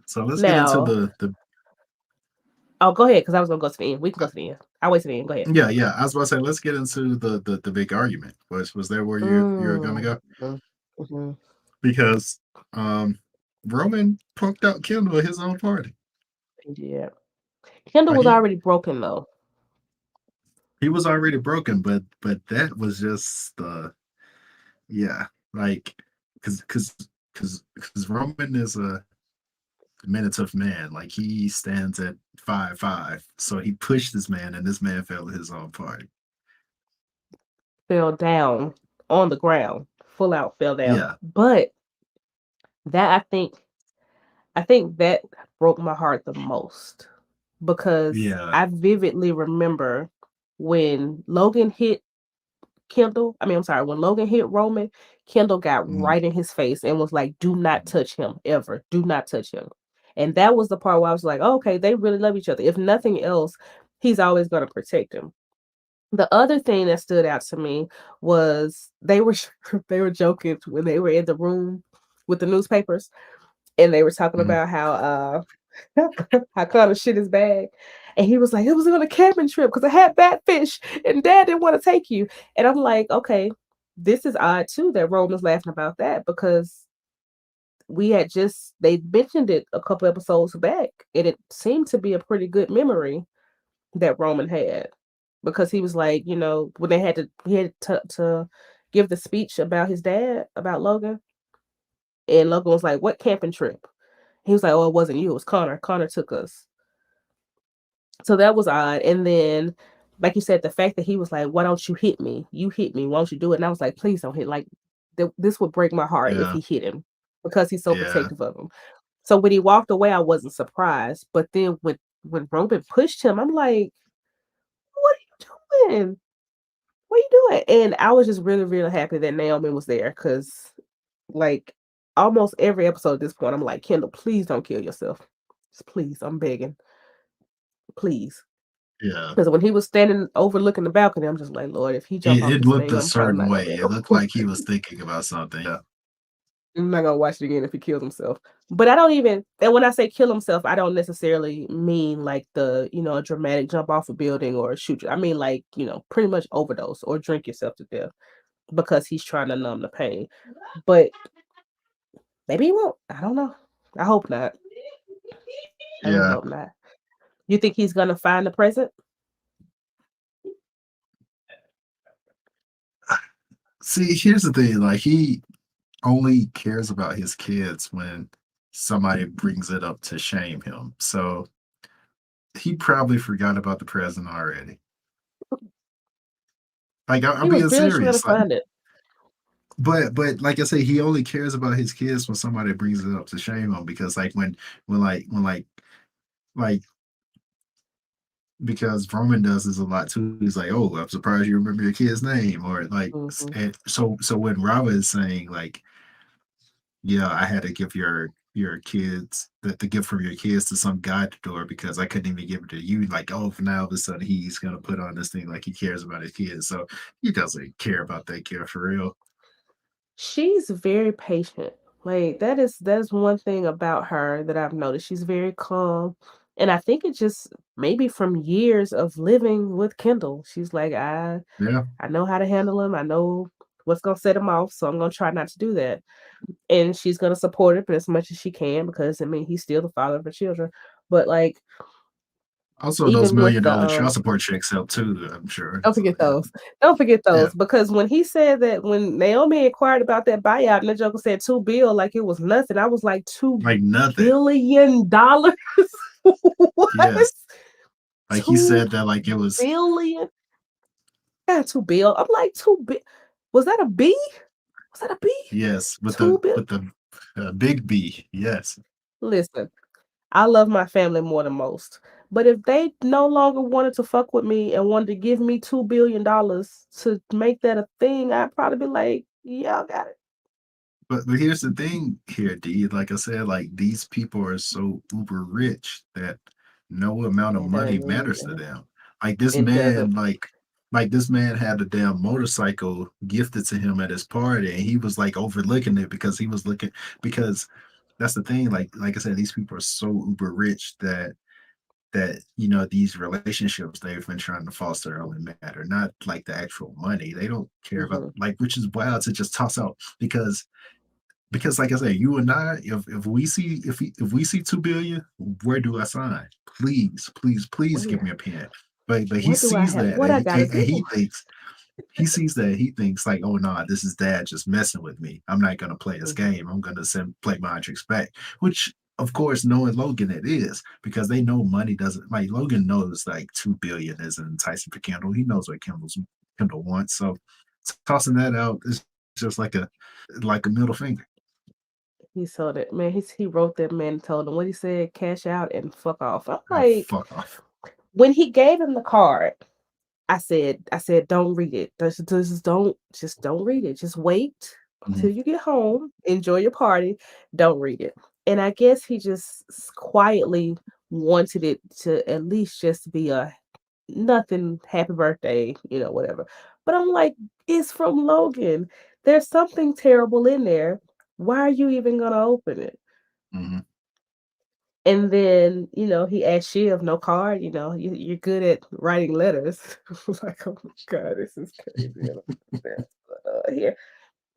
So let's get into Now, the oh, go ahead, because I was gonna go to the end. We can go to the end. I wait to the end. Go ahead. yeah, yeah. I was about to say, let's get into the big argument. Was there where you're gonna Mm. go? Mhm. Because Roman punked out Kendall at his own party. Yeah. Kendall Like was already broken though. he was already broken, but that was just yeah, like because Roman is a minute man. Like he stands at 5'5", so he pushed this man, and this man fell at his own party. Fell down on the ground, full out fell down. Yeah, But that I think that broke my heart the most because yeah. I vividly remember when Logan hit I'm sorry, when Logan hit Roman, Kendall got Mm, right in his face and was like, do not touch him ever. Do not touch him. And that was the part where I was like, okay, they really love each other. If nothing else, he's always going to protect him. The other thing that stood out to me was they were they were joking when they were in the room with the newspapers and they were talking mm. about how Connor shit his bag. And he was like, it was on a camping trip because I had bad fish and dad didn't want to take you. And I'm like, okay, this is odd too that Roman's laughing about that because we had just they mentioned it a couple episodes back, and it seemed to be a pretty good memory that Roman had, because he was like, when they had to he had to give the speech about his dad, about Logan, and Logan was like, "What camping trip?" He was like, "Oh, it wasn't you, it was Connor. Connor took us." So that was odd. And then, like you said, the fact that he was like, "Why don't you hit me? You hit me. Why don't you do it?" And I was like, "Please don't hit." Like, this would break my heart if Yeah. he hit him, because he's so Yeah. protective of him. So when he walked away, I wasn't surprised. But then when Roman pushed him, I'm like, "What are you doing? What are you doing?" And I was just really, really happy that Naomi was there, because, like, almost every episode at this point, I'm like, "Kendall, please don't kill yourself. Just please, I'm begging, please." Yeah. Because when he was standing overlooking the balcony, I'm just like, Lord, if he jump off It this looked thing, a I'm probably certain not gonna be way. It able looked to like he was thinking about something. Yeah. I'm not gonna watch it again if he kills himself. But I don't even, and when I say kill himself, I don't necessarily mean like a dramatic jump off a building or shoot you. I mean like, pretty much overdose or drink yourself to death, because he's trying to numb the pain. But maybe he won't. I don't know. I hope not. I really Yeah. hope not. You think he's gonna find the present? See, here's the thing. Like, he only cares about his kids when somebody brings it up to shame him. So he probably forgot about the present already. Like, I'm He was being really trying to serious. Like, find it. but like I say, he only cares about his kids when somebody brings it up to shame him. Because like when because Roman does this a lot too. He's like, "Oh, I'm surprised you remember your kid's name," or like, Hmm. and so when Rava is saying like, "Yeah, I had to give your kids the gift from your kids to some guy at the door because I couldn't even give it to you," like, oh, for now all of a sudden he's gonna put on this thing like he cares about his kids. So he doesn't care about that kid for real. She's very patient. Like, that is one thing about her that I've noticed. She's very calm. And I think it just maybe from years of living with Kendall. She's like, Yeah. I know how to handle him. I know what's gonna set him off, so I'm gonna try not to do that. And she's gonna support it as much as she can, because I mean he's still the father of her children. But like, Also, those even with the $1 million child support checks help too, I'm sure. don't So forget yeah. those. Don't forget Yeah. those, because when he said that, when Naomi inquired about that buyout and the Joker said 2 bill like it was nothing, I was like, $2 Like nothing. billion? What? Yes. Like he Two said that like it was billion? Yeah, 2 bill. I'm like, 2 bill. Was that a B? Was that a B? yes, 2 bill. with the big B. Yes. Listen, I love my family more than most. But if they no longer wanted to fuck with me and wanted to give me $2 billion to make that a thing, I'd probably be like, yeah, I got it. But here's the thing here, D. Like I said, like these people are so uber rich that no amount of It money doesn't. matters to them. Like this It man, doesn't. like this man had a damn motorcycle gifted to him at his party, and he was like overlooking it because he was looking because that's the thing. Like I said, these people are so uber rich that these relationships they've been trying to foster only matter, not like the actual money. They don't care about Mhm. like, which is wild to just toss out because like I said, you and I, if we see 2 billion, where do I sign? Please, please, please give me Where? a pen. But he What do I sees have? that What I gotta and do? he sees that he thinks like, oh no, this is dad just messing with me. I'm not gonna play this Mhm. game. I'm gonna play my tricks back. Which of course, knowing Logan, it is because they know money doesn't like Logan knows like 2 billion isn't enticing for Kendall. He knows what Kendall wants. So tossing that out is just like a middle finger. He sold it. Man, he wrote that man and told him what he said, cash out and fuck off. I'm like, Fuck off. when he gave him the card, I said, don't read it. Just don't read it. Just wait Mhm. till you get home. Enjoy your party. Don't read it. And I guess he just quietly wanted it to at least just be a nothing, happy birthday, whatever. But I'm like, it's from Logan. There's something terrible in there. Why are you even gonna open it? Mhm. And then, he asked Shiv, no card, you're good at writing letters. I was like, oh my God, this is crazy. I don't understand what's going on here.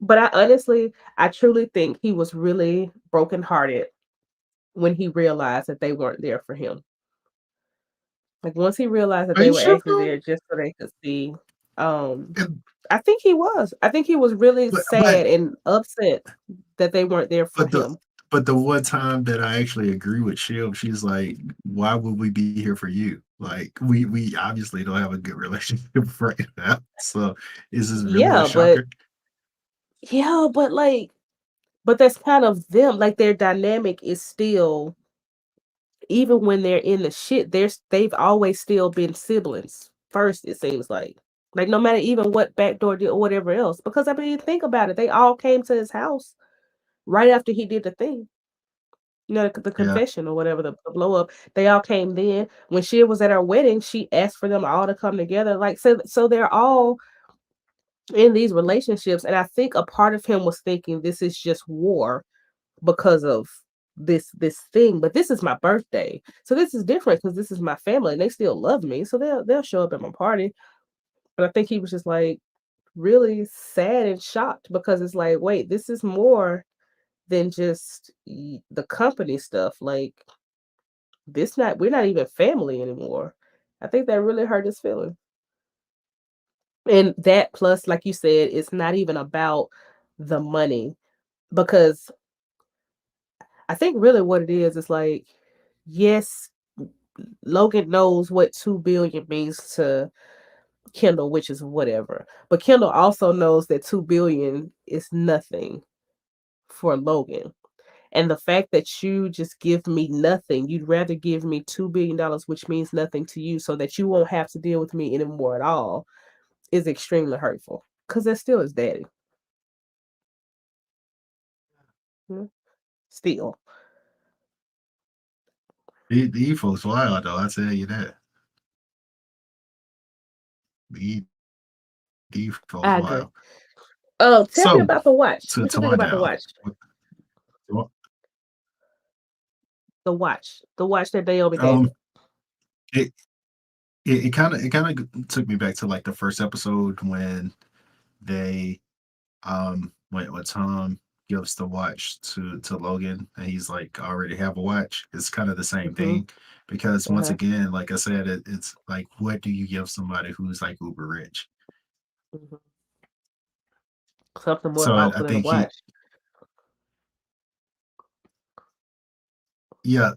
But I truly think he was really brokenhearted when he realized that they weren't there for him. Like, once he realized that Are they you were sure actually though? there just so they could see, um, And, I think he was. I think he was really but sad and upset that they weren't there for but the him. but the one time that I actually agree with Shiv, she's like, "Why would we be here for you? Like, we obviously don't have a good relationship right now. So, is this really a Yeah, but shocker?" yeah, but like, but that's kind of them. Like their dynamic is still, even when they're in the shit, they've always still been siblings. First, it seems like no matter even what backdoor deal or whatever else. Because I mean, think about it. They all came to his house right after he did the thing. You know, the Yeah, confession or whatever, the blow up. They all came then. When she was at her wedding, she asked for them all to come together. Like so they're all in these relationships. And I think a part of him was thinking this is just war because of this thing. But this is my birthday. So this is different because this is my family and they still love me. So they'll show up at my party. But I think he was just like really sad and shocked because it's like, wait, this is more than just the company stuff. Like this not we're not even family anymore. I think that really hurt his feelings. And that plus, like you said, it's not even about the money because I think really what it is like, yes, Logan knows what 2 billion means to Kendall, which is whatever. But Kendall also knows that 2 billion is nothing for Logan. And the fact that you just give me nothing, you'd rather give me $2 billion, which means nothing to you, so that you won't have to deal with me anymore at all, is extremely hurtful. Because that's still his daddy. Mm, still. these folks wild though. I tell you that. These, these folks I wild. agree. Oh, tell me So, about the watch. What you to think wind about the down, watch? The watch. The watch that Naomi gave him. um, it it kind of took me back to like the first episode when they when Tom gives the watch to Logan and he's like, "I already have a watch." It's kind of the same Mhm. thing because once Uh-huh. again, like I said, it's like, what do you give somebody who's like uber rich? Mhm. Something more So I thoughtful than a think he, watch. yeah,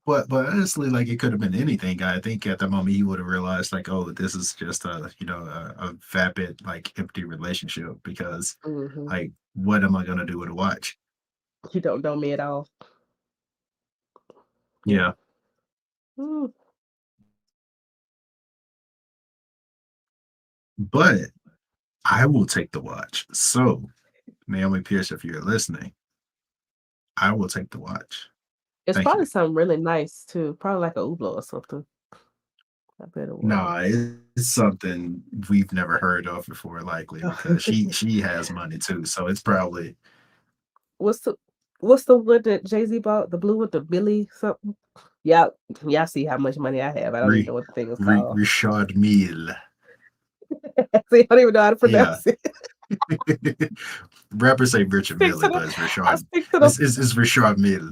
but honestly, like it could have been anything. I think at the moment he would have realized like, oh, this is just a a vapid like empty relationship because Mhm. like what am I gonna do with a watch? You don't know me at all. Yeah. Yeah, Mm. but I will take the watch. So Naomi Pierce, if you're listening, I will take the watch. It's Thank probably you. something really nice too. Probably like a Hublot or something. I bet it was. No, it's something we've never heard of before, likely because she has money too. So it's probably What's the what's the one that Jay-Z bought? The blue with the Billy something? Yeah, y'all see how much money I have. I don't even Re, know what the thing is called. Richard Mille. See, I don't even know how to Yeah. pronounce it. Rappers say Richard Stick to Mille, the but it's I Richard. stick to the It's Richard Mille.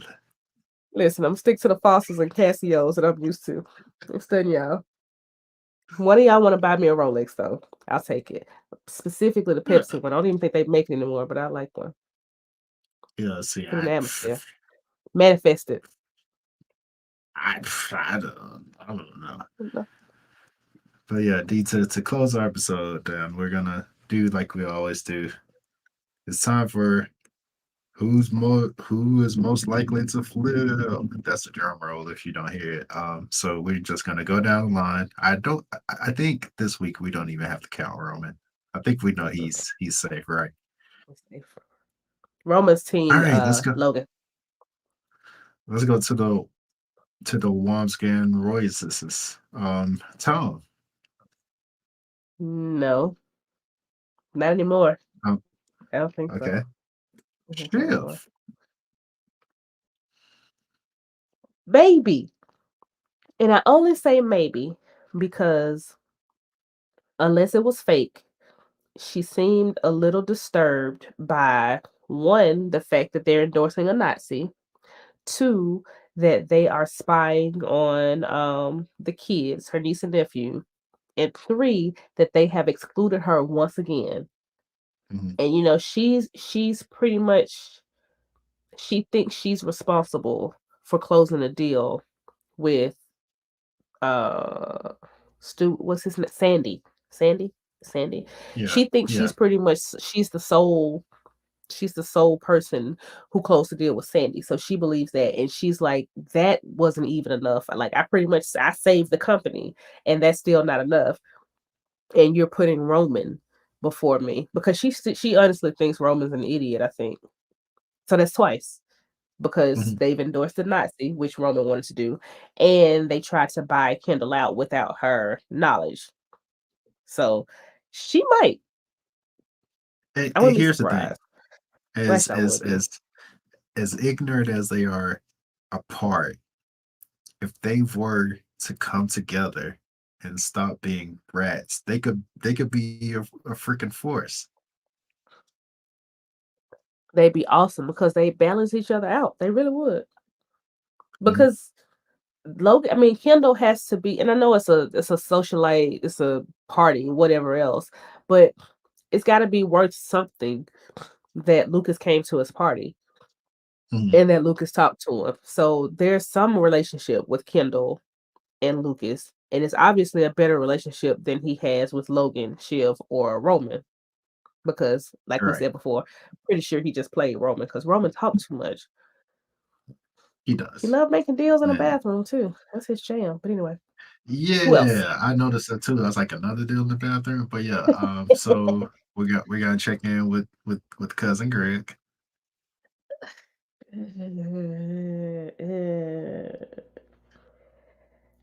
listen, I'm stick to the Fossils and Casios that I'm used to. I'm studying y'all. One of y'all want to buy me a Rolex though. I'll take it. Specifically the Yeah, Pepsi one. I don't even think they make it anymore, but I like one. yeah. See, Put it in the atmosphere. Manifest it. I don't know. But yeah, D to close our episode down, we're gonna do like we always do. It's time for who is most likely to flip. That's a drum roll if you don't hear it. So we're just gonna go down the line. I think this week we don't even have to count Roman. I think we know That's okay. he's safe, right? Let's see. Roman's All team, right, Logan. let's go to the Wamsgan Royces. Tom. No, not anymore. Um, I don't think so. okay. I don't think so anymore. Shiv. Maybe. And I only say maybe because unless it was fake, she seemed a little disturbed by one, the fact that they're endorsing a Nazi, two, that they are spying on the kids, her niece and nephew, and three, that they have excluded her once again. Mhm. And she's pretty much, she thinks she's responsible for closing a deal with uh what's his name, Sandy. Yeah, She thinks yeah. she's pretty much, she's the sole person who closed the deal with Sandy. So she believes that, and she's like, that wasn't even enough. Like, I saved the company, and that's still not enough. And you're putting Roman before me, because she honestly thinks Roman's an idiot, I think. So that's twice, because Mhm. they've endorsed the Nazi, which Roman wanted to do, and they tried to buy Kendall out without her knowledge. So she might. I And wouldn't be here's the thing: surprised. as Actually, I as would be. as as ignorant as they are apart, if they were to come together and stop being rats, they could be a freaking force. They'd be awesome because they balance each other out. They really would. Mhm. Because Logan, I mean, Kendall has to be, and I know it's a socialite, it's a party, whatever else, but it's got to be worth something that Lucas came to his party Mhm. and that Lucas talked to him. So there's some relationship with Kendall and Lucas, and it's obviously a better relationship than he has with Logan, Shiv, or Roman. Because, like we Right. said before, pretty sure he just played Roman because Roman talked too much. He He does. loved making deals in the And bathroom too. That's his jam. But anyway, who else? yeah, I noticed that too. I was like another deal in the bathroom. But yeah, so we gotta check in with cousin Greg.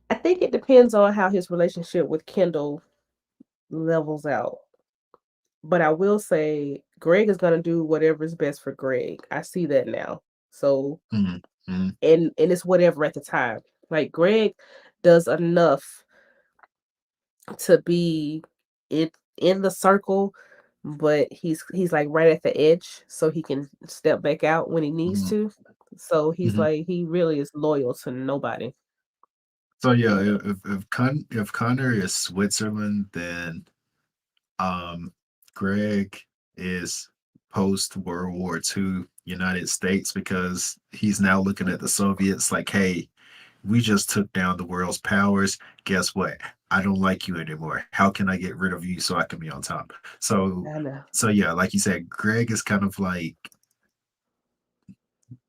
I think it depends on how his relationship with Kendall levels out. But I will say Greg is gonna do whatever is best for Greg. I see that now. So, Mhm. Mhm. and it's whatever at the time. Like, Greg does enough to be in the circle, but he's like right at the edge, so he can step back out when he needs Mhm. to. So he's Mhm. like, he really is loyal to nobody. So yeah, if Connor is Switzerland, then um Greg is post World War II United States, because he's now looking at the Soviets like, hey, we just took down the world's powers. Guess what? I don't like you anymore. How can I get rid of you so I can be on top? So I know. so yeah, like you said, Greg is kind of like,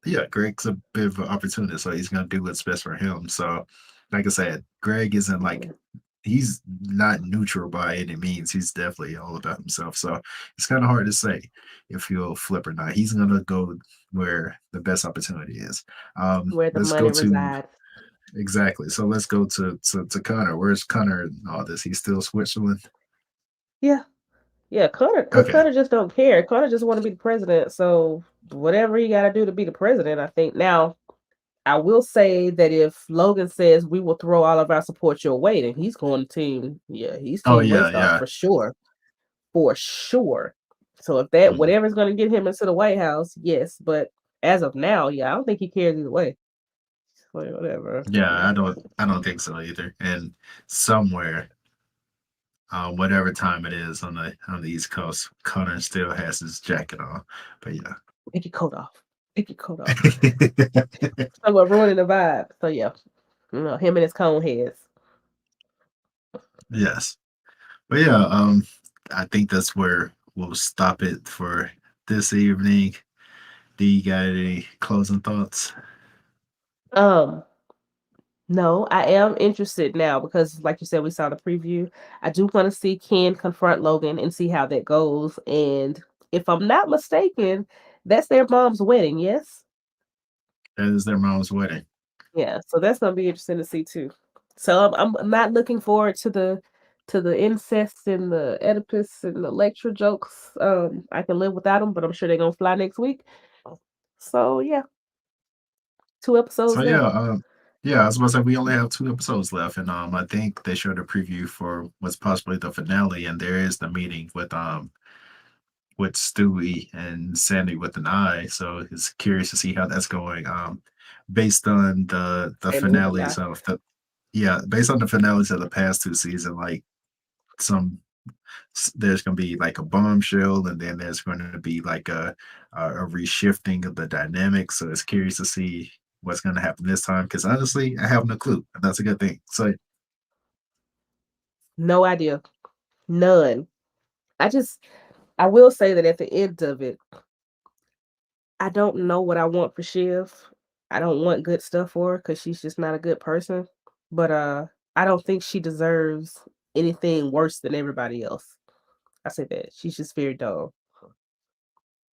yeah, Greg's a bit of an opportunist, so he's gonna do what's best for him. So like I said, Greg isn't like, Yeah. he's not neutral by any means. He's definitely all about himself. So it's kind of hard to say if he'll flip or not. He's gonna go where the best opportunity is. Where the Let's go money to resides. exactly. So let's go to Connor. Where's Connor in all this? He's still Switzerland. Yeah. Yeah, Connor, because Okay. Connor just don't care. Connor just want to be the president. So whatever he got to do to be the president, I think. Now, I will say that if Logan says we will throw all of our support your way, then he's going to team. Yeah, he's Oh team yeah, Waystar yeah. for sure, for sure. So if that Mhm. whatever's going to get him into the White House, yes. But as of now, yeah, I don't think he cares either way. Like, whatever. Yeah, Yeah. I don't think so either. And somewhere, whatever time it is on the East Coast, Connor still has his jacket on. But yeah. Take your coat off. Take your coat off. So we're ruining the vibe. So yeah, him and his cone heads. Yes. But yeah, I think that's where we'll stop it for this evening. Do you got any closing thoughts? Um, no, I am interested now because, like you said, we saw the preview. I do want to see Ken confront Logan and see how that goes. And if I'm not mistaken, that's their mom's wedding. Yes. That is their mom's wedding. Yeah. So that's gonna be interesting to see too. So I'm not looking forward to the incest and the Oedipus and the lecture jokes. I can live without them, but I'm sure they're gonna fly next week. So yeah, 2 episodes So yeah, down. Yeah, I was about to say we only have 2 episodes left, and I think they showed a preview for what's possibly the finale, and there is the meeting with Stewie and Sandy with an eye. So it's curious to see how that's going. Based on the Sandy with a knife. finales of the yeah, based on the finales of the past 2 seasons, like some there's going to be like a bombshell, and then there's going to be like a reshifting of the dynamics. So it's curious to see what's going to happen this time. Because honestly, I have no clue, and that's a good thing. So No idea. None. I just I will say that at the end of it, I don't know what I want for Shiv. I don't want good stuff for her because she's just not a good person. But I don't think she deserves anything worse than everybody else. I say that. She's just very dumb,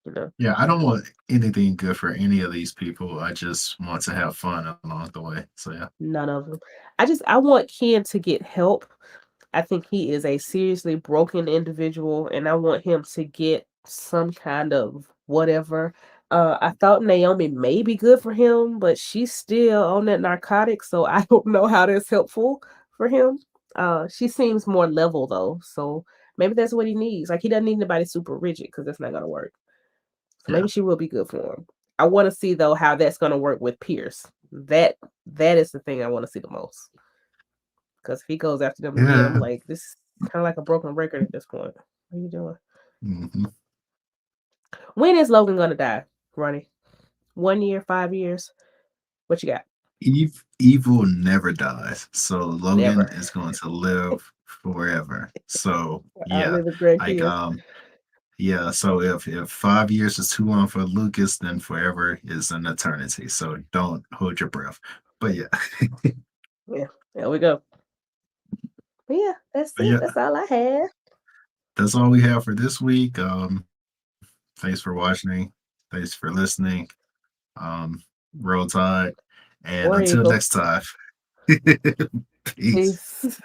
you know. yeah, I don't want anything good for any of these people. I just want to have fun along the way. So yeah, None of them. I want Ken to get help. I think he is a seriously broken individual, and I want him to get some kind of whatever. I thought Naomi may be good for him, but she's still on that narcotic, so I don't know how that's helpful for him. She seems more level though, so maybe that's what he needs. Like he doesn't need anybody super rigid because that's not gonna work. So yeah, maybe she will be good for him. I want to see though how that's gonna work with Pierce. That is the thing I want to see the most. Because if he goes after them again, I'm yeah. like, this is kind of like a broken record at this point. What are you doing? hmm When is Logan gonna die, Ronnie? 1 year, 5 years? What you got? Evil never dies, so Logan Never. is going to live forever. So I'll yeah, live with like grandkids. yeah. So if 5 years is too long for Lucas, then forever is an eternity. So don't hold your breath. But yeah, Yeah, there we go. But yeah, that's but it. yeah, That's all I have. that's all we have for this week. Thanks for watching. Thanks for listening. Um, Roll Tide, and War until Eagle. next time, peace. Peace.